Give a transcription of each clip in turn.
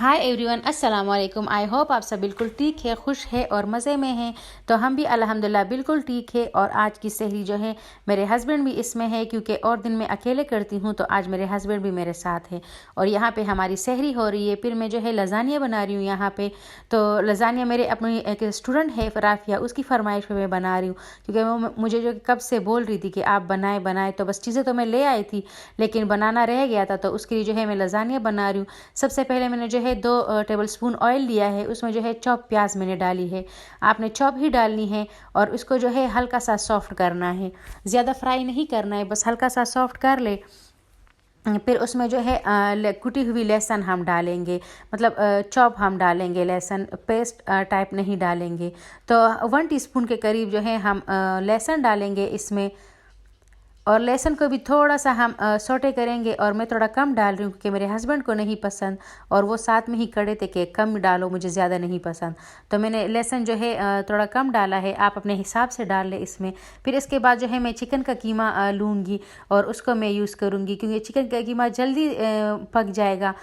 Hi everyone, अस्सलाम वालेकुम। I hope आप सब बिल्कुल ठीक है, खुश है और मज़े में हैं। तो हम भी अल्हम्दुलिल्लाह बिल्कुल ठीक है। और आज की सहरी जो है मेरे हस्बैंड भी इसमें है, क्योंकि और दिन मैं अकेले करती हूँ, तो आज मेरे हस्बैंड भी मेरे साथ है। और यहाँ पे हमारी सहरी हो रही है। फिर मैं जो है लजानिया बना रही हूँ यहाँ पे। तो लजानिया मेरे अपनी एक स्टूडेंट है राफिया, उसकी फरमाइश पे मैं बना रही हूँ, क्योंकि वो मुझे जो कब से बोल रही थी कि आप बनाए बनाए। तो बस चीज़ें तो मैं ले आई थी, लेकिन बनाना रह गया था, तो उसके लिए जो है मैं लजानिया बना रही हूँ। सबसे पहले मैंने जो है 2 टेबलस्पून ऑयल लिया है, उसमें जो है चॉप प्याज मैंने डाली है। आपने चॉप ही डालनी है और उसको जो है हल्का सा सॉफ्ट करना है, ज़्यादा फ्राई नहीं करना है, बस हल्का सा सॉफ्ट कर ले। फिर उसमें जो है कुटी हुई लहसुन हम डालेंगे, मतलब चॉप हम डालेंगे, लहसुन पेस्ट टाइप नहीं डालेंगे। तो 1 टीस्पून के करीब जो है हम लहसुन डालेंगे इसमें। और लहसुन को भी थोड़ा सा हम सोटे करेंगे। और मैं थोड़ा कम डाल रही हूँ क्योंकि मेरे हस्बैंड को नहीं पसंद, और वो साथ में ही खड़े थे कि कम डालो, मुझे ज़्यादा नहीं पसंद। तो मैंने लहसुन जो है थोड़ा कम डाला है, आप अपने हिसाब से डाल लें इसमें। फिर इसके बाद जो है मैं चिकन का कीमा लूँगी और उसको मैं यूज़ करूँगी, क्योंकि चिकन का कीमा जल्दी पक जाएगा।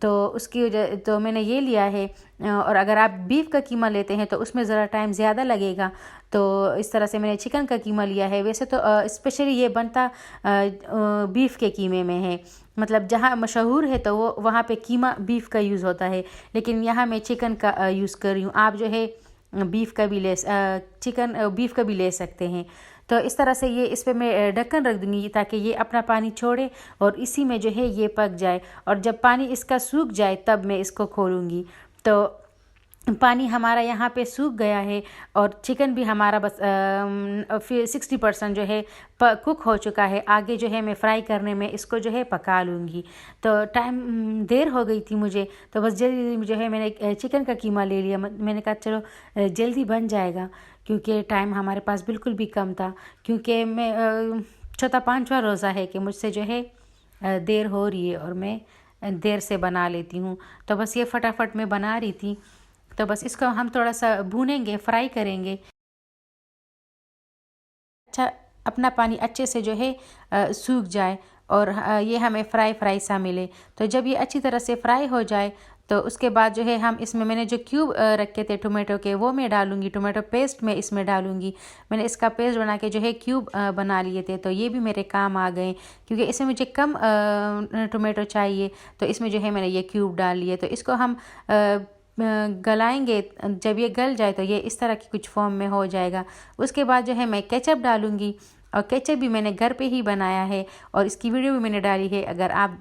तो उसकी वजह तो मैंने ये लिया है। और अगर आप बीफ का कीमा लेते हैं तो उसमें ज़रा टाइम ज़्यादा लगेगा। तो इस तरह से मैंने चिकन का कीमा लिया है। वैसे तो स्पेशली ये बनता बीफ के कीमे में है, मतलब जहाँ मशहूर है तो वो वहाँ पे कीमा बीफ का यूज़ होता है, लेकिन यहाँ मैं चिकन का यूज़ कर रही हूँ। आप जो है बीफ का भी चिकन बीफ का भी ले सकते हैं। तो इस तरह से ये इस पर मैं ढक्कन रख दूँगी ताकि ये अपना पानी छोड़े और इसी में जो है ये पक जाए। और जब पानी इसका सूख जाए तब मैं इसको खोलूँगी। तो पानी हमारा यहाँ पे सूख गया है और चिकन भी हमारा बस फिर 60% जो है कुक हो चुका है। आगे जो है मैं फ्राई करने में इसको जो है पका लूँगी। तो टाइम देर हो गई थी मुझे, तो बस जल्दी जो है मैंने चिकन का कीमा ले लिया। मैंने कहा चलो जल्दी बन जाएगा, क्योंकि टाइम हमारे पास बिल्कुल भी कम था। क्योंकि मैं चौथा पाँचवा रोज़ा है कि मुझसे जो है देर हो रही है और मैं देर से बना लेती हूँ। तो बस ये फटाफट मैं बना रही थी। तो बस इसको हम थोड़ा सा भूनेंगे, फ्राई करेंगे। अच्छा, अपना पानी अच्छे से जो है सूख जाए और ये हमें फ्राई फ्राई सा मिले। तो जब ये अच्छी तरह से फ्राई हो जाए तो उसके बाद जो है हम इसमें मैंने जो क्यूब रखे थे टोमेटो के, वो मैं डालूँगी। टोमेटो पेस्ट मैं इसमें डालूँगी। मैंने इसका पेस्ट बना के जो है क्यूब बना लिए थे, तो ये भी मेरे काम आ गए, क्योंकि इसमें मुझे कम टोमेटो चाहिए। तो इसमें जो है मैंने ये क्यूब डाल लिए। तो इसको हम गलाएंगे। जब ये गल जाए तो ये इस तरह की कुछ फॉर्म में हो जाएगा। उसके बाद जो है मैं केचप डालूँगी, और केचप भी मैंने घर पे ही बनाया है और इसकी वीडियो भी मैंने डाली है। अगर आप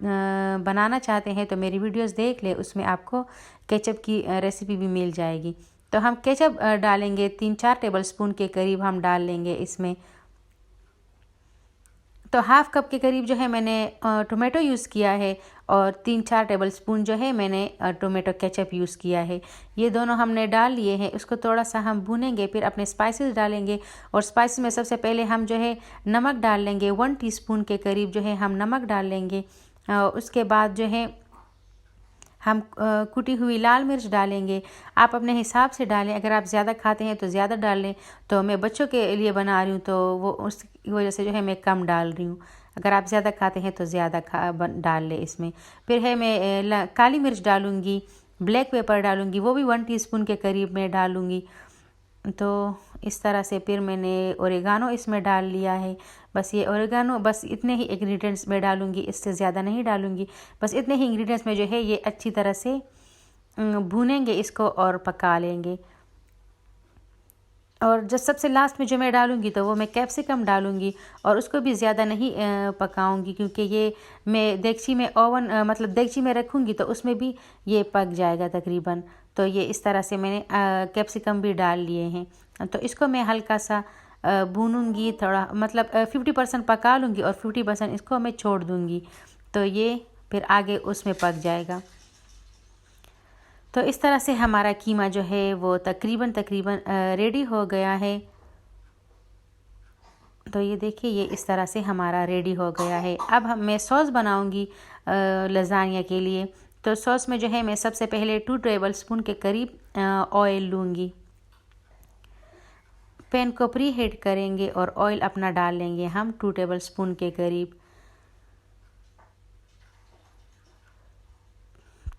बनाना चाहते हैं तो मेरी वीडियोस देख लें, उसमें आपको केचप की रेसिपी भी मिल जाएगी। तो हम केचप डालेंगे 3-4 टेबलस्पून के करीब हम डाल लेंगे इसमें। तो हाफ़ कप के करीब जो है मैंने टोमेटो यूज़ किया है और 3-4 टेबलस्पून जो है मैंने टोमेटो केचप यूज़ किया है। ये दोनों हमने डाल लिए हैं। उसको थोड़ा सा हम भूनेंगे, फिर अपने स्पाइसेस डालेंगे। और स्पाइस में सबसे पहले हम जो है नमक डाल लेंगे। 1 टीस्पून के करीब जो है हम नमक डाल लेंगे। उसके बाद जो है हम कुटी हुई लाल मिर्च डालेंगे। आप अपने हिसाब से डालें, अगर आप ज़्यादा खाते हैं तो ज़्यादा डाल लें। तो मैं बच्चों के लिए बना रही हूँ, तो वो उसकी वजह से जो है मैं कम डाल रही हूँ। अगर आप ज़्यादा खाते हैं तो ज़्यादा डाल लें इसमें। फिर है मैं काली मिर्च डालूँगी, ब्लैक पेपर डालूँगी, वो भी 1 टीस्पून के करीब मैं डालूँगी। तो इस तरह से फिर मैंने ओरिगानो इसमें डाल लिया है। बस ये ओरिगानो बस इतने ही इंग्रेडिएंट्स में डालूँगी, इससे ज़्यादा नहीं डालूँगी। बस इतने ही इंग्रेडिएंट्स में जो है ये अच्छी तरह से भूनेंगे इसको और पका लेंगे। और जब सबसे लास्ट में जो मैं डालूँगी तो वो मैं कैप्सिकम डालूँगी, और उसको भी ज़्यादा नहीं पकाऊँगी, क्योंकि ये मैं देगची में मतलब देगची में रखूँगी तो उसमें भी ये पक जाएगा तकरीबन। तो ये इस तरह से मैंने कैप्सिकम भी डाल लिए हैं। तो इसको मैं हल्का सा भूनूँगी, थोड़ा मतलब 50% पका लूँगी और 50% इसको मैं छोड़ दूँगी। तो ये फिर आगे उसमें पक जाएगा। तो इस तरह से हमारा कीमा जो है वो तकरीबन रेडी हो गया है। तो ये देखिए, ये इस तरह से हमारा रेडी हो गया है। अब मैं सॉस बनाऊंगी लजानिया के लिए। तो सॉस में जो है मैं सबसे पहले 2 टेबलस्पून के करीब ऑयल लूँगी। पैन को प्री हीट करेंगे और ऑयल अपना डाल लेंगे हम 2 टेबलस्पून के करीब।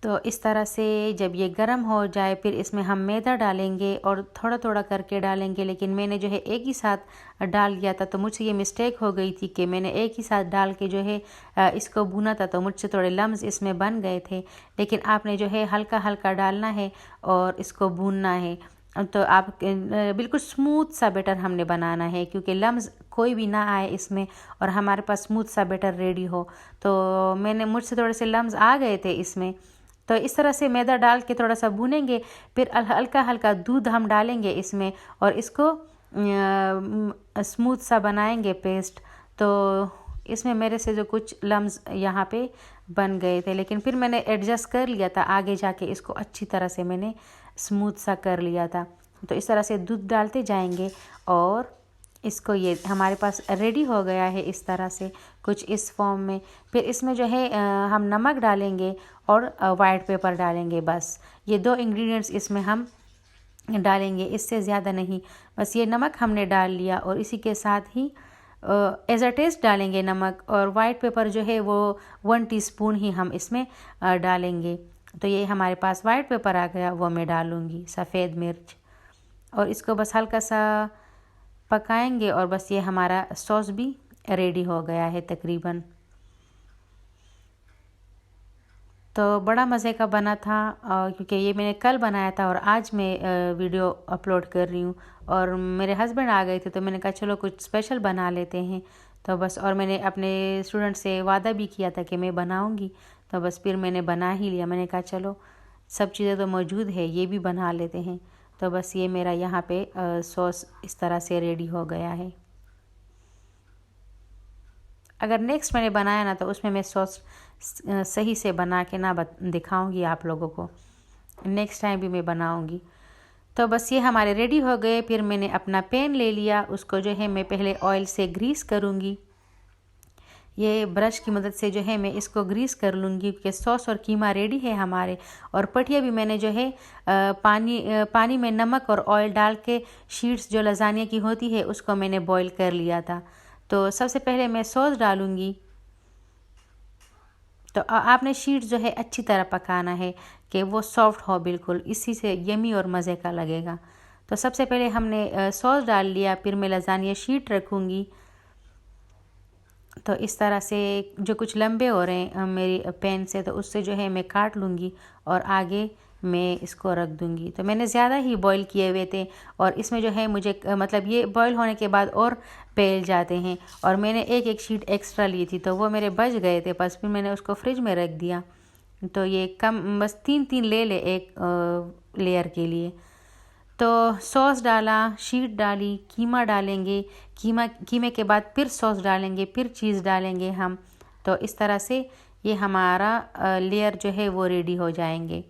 तो इस तरह से जब ये गर्म हो जाए फिर इसमें हम मैदा डालेंगे और थोड़ा थोड़ा करके डालेंगे, लेकिन मैंने जो है एक ही साथ डाल दिया था, तो मुझसे ये मिस्टेक हो गई थी कि मैंने एक ही साथ डाल के जो है इसको भुना था, तो मुझसे थोड़े लम्स इसमें बन गए थे। लेकिन आपने जो है हल्का हल्का डालना है और इसको भूनना है। तो आप बिल्कुल स्मूथ सा बैटर हमने बनाना है, क्योंकि लम्स कोई भी ना आए इसमें और हमारे पास स्मूथ सा बैटर रेडी हो। तो मुझसे थोड़े से लम्स आ गए थे इसमें, तो इस तरह से मैदा डाल के थोड़ा सा भूनेंगे। फिर हल्का हल्का दूध हम डालेंगे इसमें और इसको स्मूथ सा बनाएंगे पेस्ट। तो इसमें मेरे से जो कुछ लम्स यहाँ पे बन गए थे, लेकिन फिर मैंने एडजस्ट कर लिया था, आगे जाके इसको अच्छी तरह से मैंने स्मूथ सा कर लिया था। तो इस तरह से दूध डालते जाएंगे और इसको ये हमारे पास रेडी हो गया है इस तरह से कुछ इस फॉर्म में। फिर इसमें जो है हम नमक डालेंगे और वाइट पेपर डालेंगे। बस ये 2 इंग्रेडिएंट्स इसमें हम डालेंगे, इससे ज़्यादा नहीं। बस ये नमक हमने डाल लिया और इसी के साथ ही एज अ टेस्ट डालेंगे नमक, और वाइट पेपर जो है वो 1 टीस्पून ही हम इसमें डालेंगे। तो ये हमारे पास वाइट पेपर आ गया, वो मैं डालूँगी, सफ़ेद मिर्च, और इसको बस हल्का सा पकाएंगे और बस ये हमारा सॉस भी रेडी हो गया है तकरीबन। तो बड़ा मज़े का बना था, क्योंकि ये मैंने कल बनाया था और आज मैं वीडियो अपलोड कर रही हूँ। और मेरे हस्बैंड आ गए थे तो मैंने कहा चलो कुछ स्पेशल बना लेते हैं। तो बस, और मैंने अपने स्टूडेंट से वादा भी किया था कि मैं बनाऊँगी, तो बस फिर मैंने बना ही लिया। मैंने कहा चलो सब चीज़ें तो मौजूद है, ये भी बना लेते हैं। तो बस ये मेरा यहाँ पे सॉस इस तरह से रेडी हो गया है। अगर नेक्स्ट मैंने बनाया ना तो उसमें मैं सॉस सही से बना के ना दिखाऊंगी आप लोगों को, नेक्स्ट टाइम भी मैं बनाऊंगी। तो बस ये हमारे रेडी हो गए। फिर मैंने अपना पैन ले लिया, उसको जो है मैं पहले ऑयल से ग्रीस करूंगी। ये ब्रश की मदद से जो है मैं इसको ग्रीस कर लूँगी, क्योंकि सॉस और कीमा रेडी है हमारे। और पटिया भी मैंने जो है पानी में नमक और ऑयल डाल के शीट्स जो लजानिया की होती है उसको मैंने बॉईल कर लिया था। तो सबसे पहले मैं सॉस डालूँगी। तो आपने शीट्स जो है अच्छी तरह पकाना है कि वो सॉफ्ट हो बिल्कुल, इसी से यमी और मज़े का लगेगा। तो सबसे पहले हमने सॉस डाल लिया, फिर मैं लजानिया शीट रखूँगी। तो इस तरह से जो कुछ लंबे हो रहे हैं मेरी पैन से, तो उससे जो है मैं काट लूँगी और आगे मैं इसको रख दूँगी। तो मैंने ज़्यादा ही बॉईल किए हुए थे और इसमें जो है मुझे मतलब ये बॉईल होने के बाद और फैल जाते हैं, और मैंने एक शीट एक्स्ट्रा ली थी तो वो मेरे बच गए थे, बस फिर मैंने उसको फ्रिज में रख दिया। तो ये कम बस 3 ले एक लेयर के लिए। तो सॉस डाला, शीट डाली, कीमा डालेंगे, कीमे के बाद फिर सॉस डालेंगे, फिर चीज़ डालेंगे हम। तो इस तरह से ये हमारा लेयर जो है वो रेडी हो जाएंगे।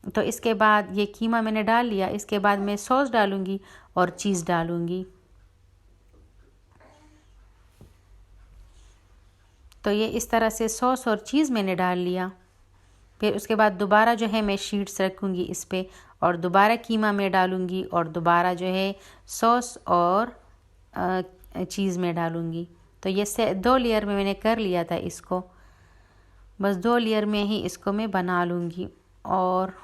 तो इसके बाद ये कीमा मैंने डाल लिया, इसके बाद मैं सॉस डालूँगी और चीज़ डालूँगी। तो ये इस तरह से सॉस और चीज़ मैंने डाल लिया। फिर उसके बाद दोबारा जो है मैं शीट्स रखूँगी इस पर, और दोबारा कीमा में डालूँगी, और दोबारा जो है सॉस और चीज़ में डालूँगी। तो ये 2 लेयर में मैंने कर लिया था इसको, बस 2 लेयर में ही इसको मैं बना लूँगी। और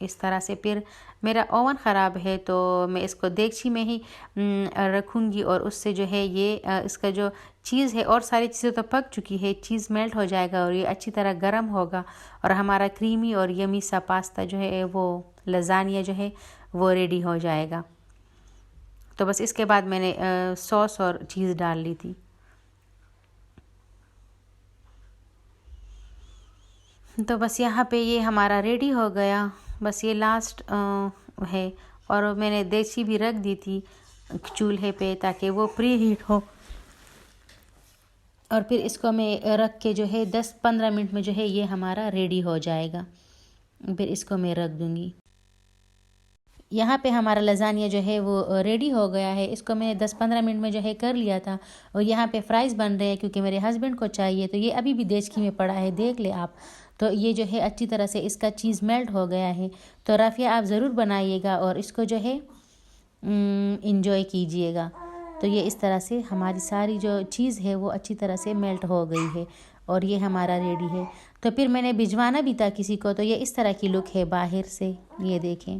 इस तरह से फिर मेरा ओवन ख़राब है तो मैं इसको देगची में ही रखूँगी, और उससे जो है ये इसका जो चीज़ है और सारी चीज़ें तो पक चुकी है, चीज़ मेल्ट हो जाएगा और ये अच्छी तरह गर्म होगा, और हमारा क्रीमी और यमी सा पास्ता जो है वो लजानिया जो है वो रेडी हो जाएगा। तो बस इसके बाद मैंने सॉस और चीज़ डाल ली थी। तो बस यहाँ पे ये हमारा रेडी हो गया, बस ये लास्ट है। और मैंने देसी भी रख दी थी चूल्हे पे ताकि वो प्री हीट हो, और फिर इसको मैं रख के जो है 10-15 मिनट में जो है ये हमारा रेडी हो जाएगा। फिर इसको मैं रख दूँगी। यहाँ पे हमारा लजानिया जो है वो रेडी हो गया है। इसको मैंने 10-15 मिनट में जो है कर लिया था, और यहाँ पे फ्राइज़ बन रहे हैं क्योंकि मेरे हस्बैंड को चाहिए। तो ये अभी भी देचकी में पड़ा है, देख ले आप। तो ये जो है अच्छी तरह से इसका चीज़ मेल्ट हो गया है। तो राफ़िया आप ज़रूर बनाइएगा और इसको जो है इंजॉय कीजिएगा। तो ये इस तरह से हमारी सारी जो चीज़ है वो अच्छी तरह से मेल्ट हो गई है, और ये हमारा रेडी है। तो फिर मैंने भिजवाना भी था किसी को, तो ये इस तरह की लुक है बाहर से, ये देखें।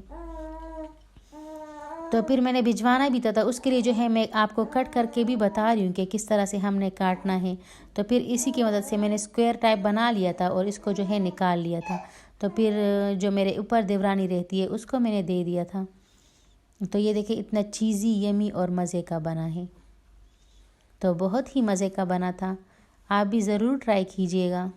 तो फिर मैंने भिजवाना भी था उसके लिए जो है मैं आपको कट करके भी बता रही हूँ कि किस तरह से हमने काटना है। तो फिर इसी की मदद से मैंने स्क्वायर टाइप बना लिया था और इसको जो है निकाल लिया था। तो फिर जो मेरे ऊपर देवरानी रहती है उसको मैंने दे दिया था। तो ये देखिए इतना चीज़ी, यमी और मज़े का बना है। तो बहुत ही मज़े का बना था, आप भी ज़रूर ट्राई कीजिएगा।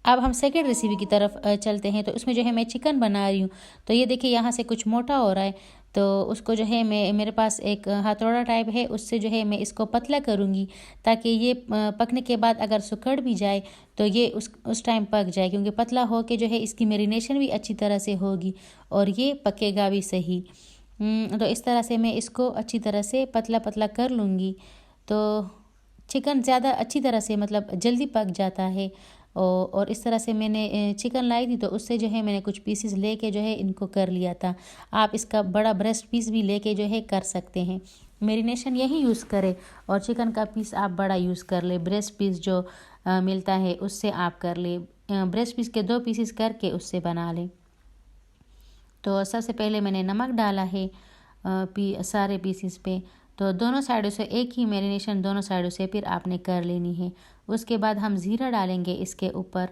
अब हम सेकंड रेसिपी की तरफ चलते हैं। तो उसमें जो है मैं चिकन बना रही हूँ। तो ये देखिए यहाँ से कुछ मोटा हो रहा है, तो उसको जो है मेरे पास एक हथौड़ा टाइप है, उससे जो है मैं इसको पतला करूँगी ताकि ये पकने के बाद अगर सुखड़ भी जाए तो ये उस टाइम पक जाए, क्योंकि पतला हो के जो है इसकी मैरिनेशन भी अच्छी तरह से होगी और ये पकेगा भी सही। तो इस तरह से मैं इसको अच्छी तरह से पतला पतला कर लूँगी। तो चिकन ज़्यादा अच्छी तरह से मतलब जल्दी पक जाता है। और इस तरह से मैंने चिकन लाई थी, तो उससे जो है मैंने कुछ पीसेस लेके जो है इनको कर लिया था। आप इसका बड़ा ब्रेस्ट पीस भी लेके जो है कर सकते हैं। मैरिनेशन यही यूज़ करें और चिकन का पीस आप बड़ा यूज़ कर ले। ब्रेस्ट पीस जो मिलता है उससे आप कर ले। ब्रेस्ट पीस के 2 पीसेस करके उससे बना लें। तो सबसे पहले मैंने नमक डाला है सारे पीसेस पे। तो दोनों साइडों से एक ही मैरिनेशन दोनों साइडों से फिर आपने कर लेनी है। उसके बाद हम ज़ीरा डालेंगे इसके ऊपर।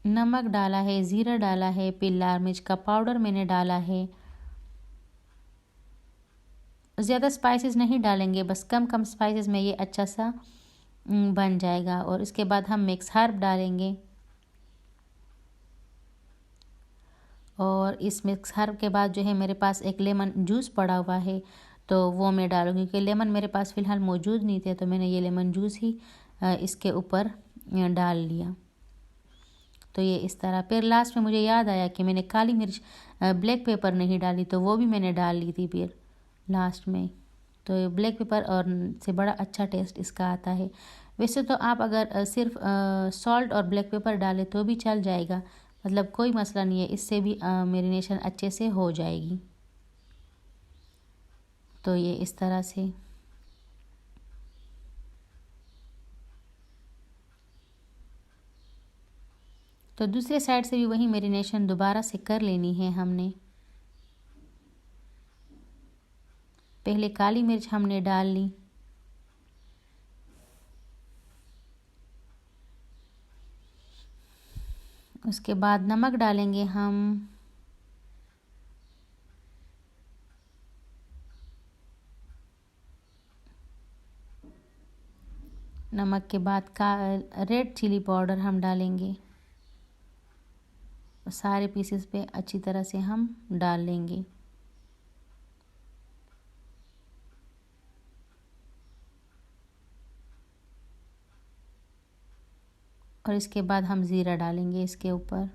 नमक डाला है, ज़ीरा डाला है, फिर लाल मिर्च का पाउडर मैंने डाला है। ज़्यादा स्पाइसेस नहीं डालेंगे, बस कम कम स्पाइसेस में ये अच्छा सा बन जाएगा। और इसके बाद हम मिक्स हर्ब डालेंगे और इस मिक्स हर्ब के बाद जो है मेरे पास एक लेमन जूस पड़ा हुआ है, तो वो मैं डालूँगी क्योंकि लेमन मेरे पास फ़िलहाल मौजूद नहीं थे, तो मैंने ये लेमन जूस ही इसके ऊपर डाल लिया। तो ये इस तरह। फिर लास्ट में मुझे याद आया कि मैंने काली मिर्च ब्लैक पेपर नहीं डाली, तो वो भी मैंने डाल ली थी फिर लास्ट में। तो ब्लैक पेपर और से बड़ा अच्छा टेस्ट इसका आता है। वैसे तो आप अगर सिर्फ सॉल्ट और ब्लैक पेपर डालें तो भी चल जाएगा, मतलब कोई मसला नहीं है, इससे भी मैरिनेशन अच्छे से हो जाएगी। तो ये इस तरह से। तो दूसरे साइड से भी वही मैरिनेशन दोबारा से कर लेनी है हमने। पहले काली मिर्च हमने डाल ली, उसके बाद नमक डालेंगे हम। नमक के बाद का रेड चिली पाउडर हम डालेंगे। सारे पीसेस पे अच्छी तरह से हम डाल लेंगे। और इसके बाद हम ज़ीरा डालेंगे इसके ऊपर।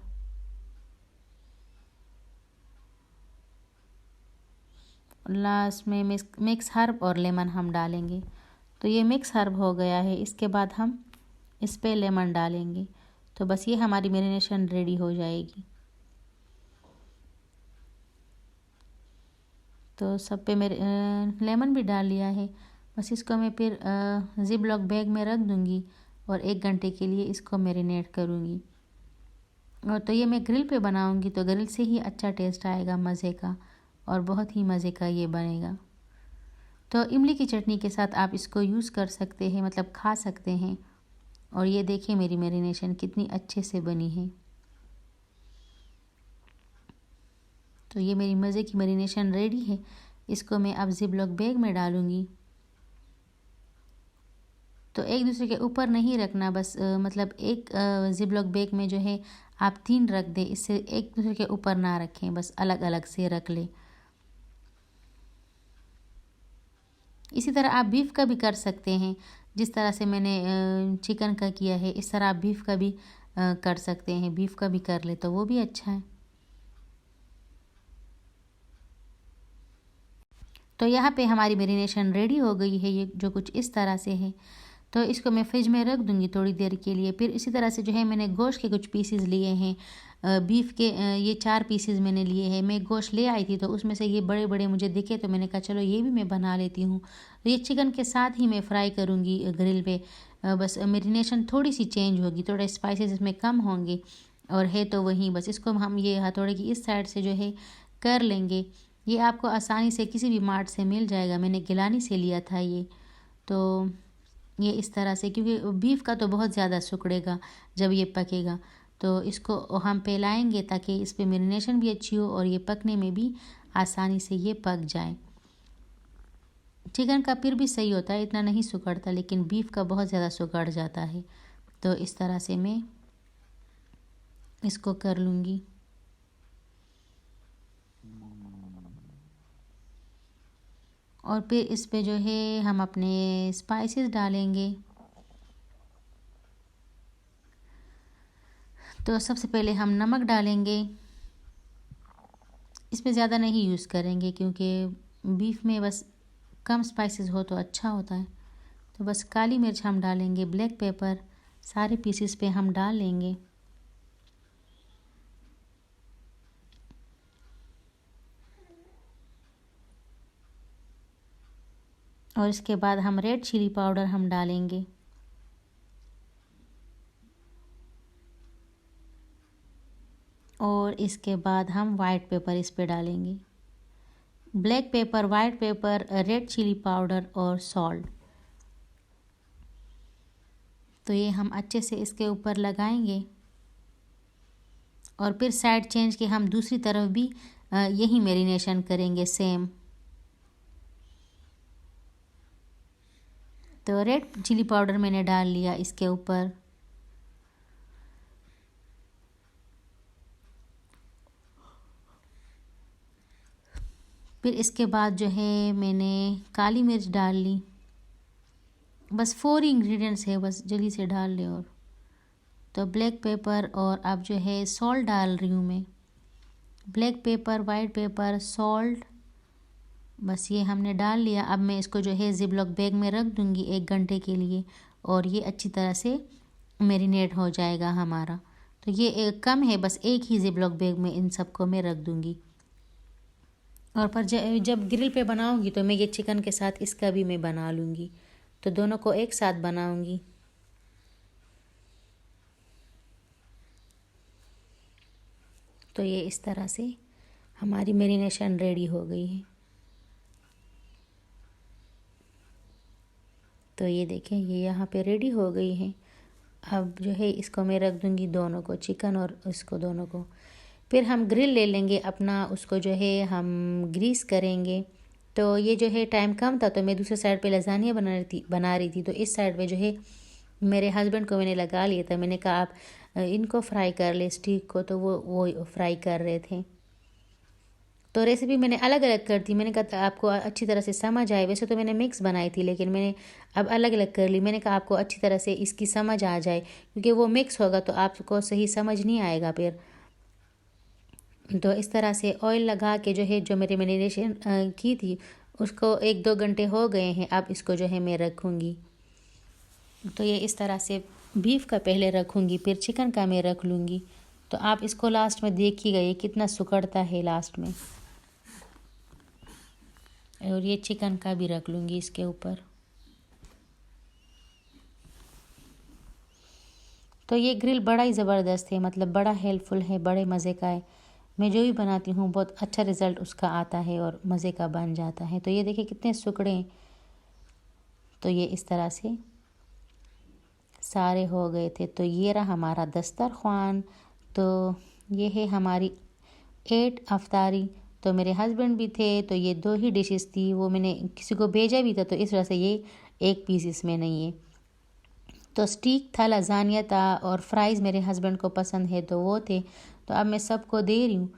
लास्ट में मिक्स हर्ब और लेमन हम डालेंगे। तो ये मिक्स हर्ब हो गया है, इसके बाद हम इस पे लेमन डालेंगे। तो बस ये हमारी मैरिनेशन रेडी हो जाएगी। तो सब पे मेरे लेमन भी डाल लिया है। बस इसको मैं फिर ज़िप लॉक बैग में रख दूँगी और 1 घंटे के लिए इसको मैरिनेट करूँगी। और तो ये मैं ग्रिल पे बनाऊँगी, तो ग्रिल से ही अच्छा टेस्ट आएगा मज़े का, और बहुत ही मज़े का ये बनेगा। तो इमली की चटनी के साथ आप इसको यूज़ कर सकते हैं, मतलब खा सकते हैं। और ये देखिए मेरी मैरिनेशन कितनी अच्छे से बनी है। तो ये मेरी मज़े की मैरिनेशन रेडी है। इसको मैं अब ज़िप लॉक बैग में डालूँगी। तो एक दूसरे के ऊपर नहीं रखना, बस मतलब एक ज़िप लॉक बैग में जो है आप 3 रख दें, इससे एक दूसरे के ऊपर ना रखें, बस अलग अलग से रख लें। इसी तरह आप बीफ का भी कर सकते हैं, जिस तरह से मैंने चिकन का किया है इस तरह आप बीफ का भी कर सकते हैं। बीफ का भी कर ले तो वो भी अच्छा है। तो यहाँ पे हमारी मैरिनेशन रेडी हो गई है, ये जो कुछ इस तरह से है। तो इसको मैं फ्रिज में रख दूँगी थोड़ी देर के लिए। फिर इसी तरह से जो है मैंने गोश्त के कुछ पीसेस लिए हैं, बीफ के ये 4 पीसेस मैंने लिए हैं। मैं गोश्त ले आई थी तो उसमें से ये बड़े बड़े मुझे दिखे तो मैंने कहा चलो ये भी मैं बना लेती हूँ। तो ये चिकन के साथ ही मैं फ्राई करूँगी ग्रिल पे। बस मेरिनेशन थोड़ी सी चेंज होगी, थोड़े स्पाइसेस इसमें कम होंगे और है तो वहीं बस इसको हम ये हथौड़े की इस साइड से जो है कर लेंगे। ये आपको आसानी से किसी भी मार्ट से मिल जाएगा, मैंने गिलानी से लिया था ये। तो ये इस तरह से, क्योंकि बीफ का तो बहुत ज़्यादा सिकुड़ेगा जब ये पकेगा, तो इसको हम फैलाएंगे ताकि इस पर मैरिनेशन भी अच्छी हो और ये पकने में भी आसानी से ये पक जाए। चिकन का फिर भी सही होता है, इतना नहीं सिकुड़ता, लेकिन बीफ का बहुत ज़्यादा सिकुड़ जाता है। तो इस तरह से मैं इसको कर लूँगी। और फिर इस पे जो है हम अपने स्पाइसेस डालेंगे। तो सबसे पहले हम नमक डालेंगे, इस पे ज़्यादा नहीं यूज़ करेंगे क्योंकि बीफ में बस कम स्पाइसेस हो तो अच्छा होता है। तो बस काली मिर्च हम डालेंगे, ब्लैक पेपर सारे पीसेस पे हम डाल लेंगे। और इसके बाद हम रेड चिली पाउडर हम डालेंगे। और इसके बाद हम वाइट पेपर इस पे डालेंगे, black pepper, white pepper, red chilli powder और सॉल्ट। तो ये हम अच्छे से इसके ऊपर लगाएंगे और फिर साइड चेंज के हम दूसरी तरफ भी यही मैरिनेशन करेंगे सेम। तो रेड चिली पाउडर मैंने डाल लिया इसके ऊपर। फिर इसके बाद जो है मैंने काली मिर्च डाल ली। बस 4 इंग्रेडिएंट्स है, बस जल्दी से डाल लें। और तो ब्लैक पेपर और अब जो है सॉल्ट डाल रही हूँ मैं, black pepper, white paper, salt, बस ये हमने डाल लिया। अब मैं इसको जो है ज़िपलॉक बैग में रख दूँगी 1 घंटे के लिए और ये अच्छी तरह से मैरिनेट हो जाएगा हमारा। तो ये कम है, बस एक ही ज़िपलॉक बैग में इन सबको मैं रख दूँगी। और पर जब ग्रिल पे बनाऊँगी तो मैं ये चिकन के साथ इसका भी मैं बना लूँगी, तो दोनों को एक साथ बनाऊँगी। तो ये इस तरह से हमारी मैरिनेशन रेडी हो गई है। तो ये देखें ये यहाँ पे रेडी हो गई है। अब जो है इसको मैं रख दूँगी दोनों को, चिकन और इसको दोनों को। फिर हम ग्रिल ले लेंगे अपना, उसको जो है हम ग्रीस करेंगे। तो ये जो है टाइम कम था तो मैं दूसरे साइड पे लजानिया बना रही थी। तो इस साइड पे जो है मेरे हस्बैंड को मैंने लगा लिया था, मैंने कहा आप इनको फ्राई कर ले स्टिक को, तो वो फ्राई कर रहे थे। तो रेसिपी मैंने अलग अलग कर दी, मैंने कहा आपको अच्छी तरह से समझ आए। वैसे तो मैंने मिक्स बनाई थी लेकिन मैंने अब अलग अलग कर ली। मैंने कहा आपको अच्छी तरह से इसकी समझ आ जाए, क्योंकि वो मिक्स होगा तो आपको सही समझ नहीं आएगा फिर। तो इस तरह से ऑयल लगा के जो है जो मेरी मैरिनेशन की थी उसको 1-2 घंटे हो गए हैं। अब इसको जो है मैं रखूँगी। तो ये इस तरह से बीफ का पहले रखूँगी, फिर चिकन का मैं रख लूँगी। तो आप इसको लास्ट में देखिएगा ये कितना सुकड़ता है लास्ट में। और ये चिकन का भी रख लूँगी इसके ऊपर। तो ये ग्रिल बड़ा ही ज़बरदस्त है, मतलब बड़ा हेल्पफुल है, बड़े मज़े का है। मैं जो भी बनाती हूँ बहुत अच्छा रिज़ल्ट उसका आता है और मज़े का बन जाता है। तो ये देखिए कितने सुकड़े। तो ये इस तरह से सारे हो गए थे। तो ये रहा हमारा दस्तरख़्वान। तो ये है हमारी 8 अफ्तारी। तो मेरे हस्बैंड भी थे तो ये 2 ही डिशेस थी, वो मैंने किसी को भेजा भी था तो इस वजह से ये 1 पीस इसमें नहीं है। तो स्टीक था, लजानिया था और फ्राइज़ मेरे हस्बैंड को पसंद है तो वो थे। तो अब मैं सबको दे रही हूँ।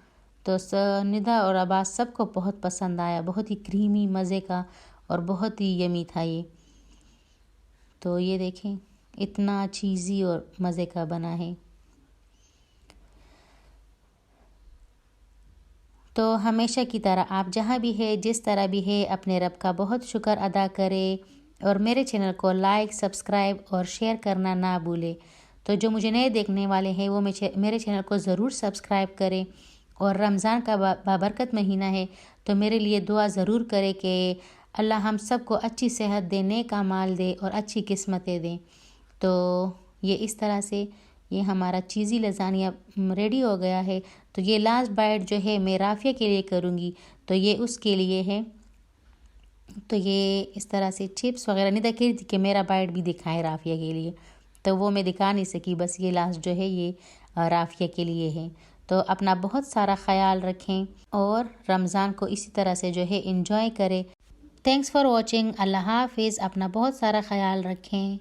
तो निदा और अब्बास सबको बहुत पसंद आया, बहुत ही क्रीमी मज़े का और बहुत ही यमी था ये। तो ये देखें इतना चीज़ी और मज़े का बना है। तो हमेशा की तरह आप जहाँ भी है, जिस तरह भी है, अपने रब का बहुत शुक्र अदा करें और मेरे चैनल को लाइक, सब्सक्राइब और शेयर करना ना भूलें। तो जो मुझे नए देखने वाले हैं वो मेरे चैनल को ज़रूर सब्सक्राइब करें। और रमज़ान का बाबरकत महीना है, तो मेरे लिए दुआ ज़रूर करें कि अल्लाह हम सबको अच्छी सेहत दे, नेक अमाल दे और अच्छी किस्मतें दें। तो ये इस तरह से ये हमारा चीज़ी लज़ानिया रेडी हो गया है। तो ये लास्ट बाइट जो है मैं राफ़िया के लिए करूँगी, तो ये उसके लिए है। तो ये इस तरह से चिप्स वगैरह नहीं देख रही थी कि मेरा बाइट भी दिखाएं राफ़िया के लिए, तो वो मैं दिखा नहीं सकी। बस ये लास्ट जो है ये राफ़िया के लिए है। तो अपना बहुत सारा ख़याल रखें और रमज़ान को इसी तरह से जो है इंजॉय करें। Thanks for watching. अल्लाह हाफ़िज़। अपना बहुत सारा ख़याल रखें।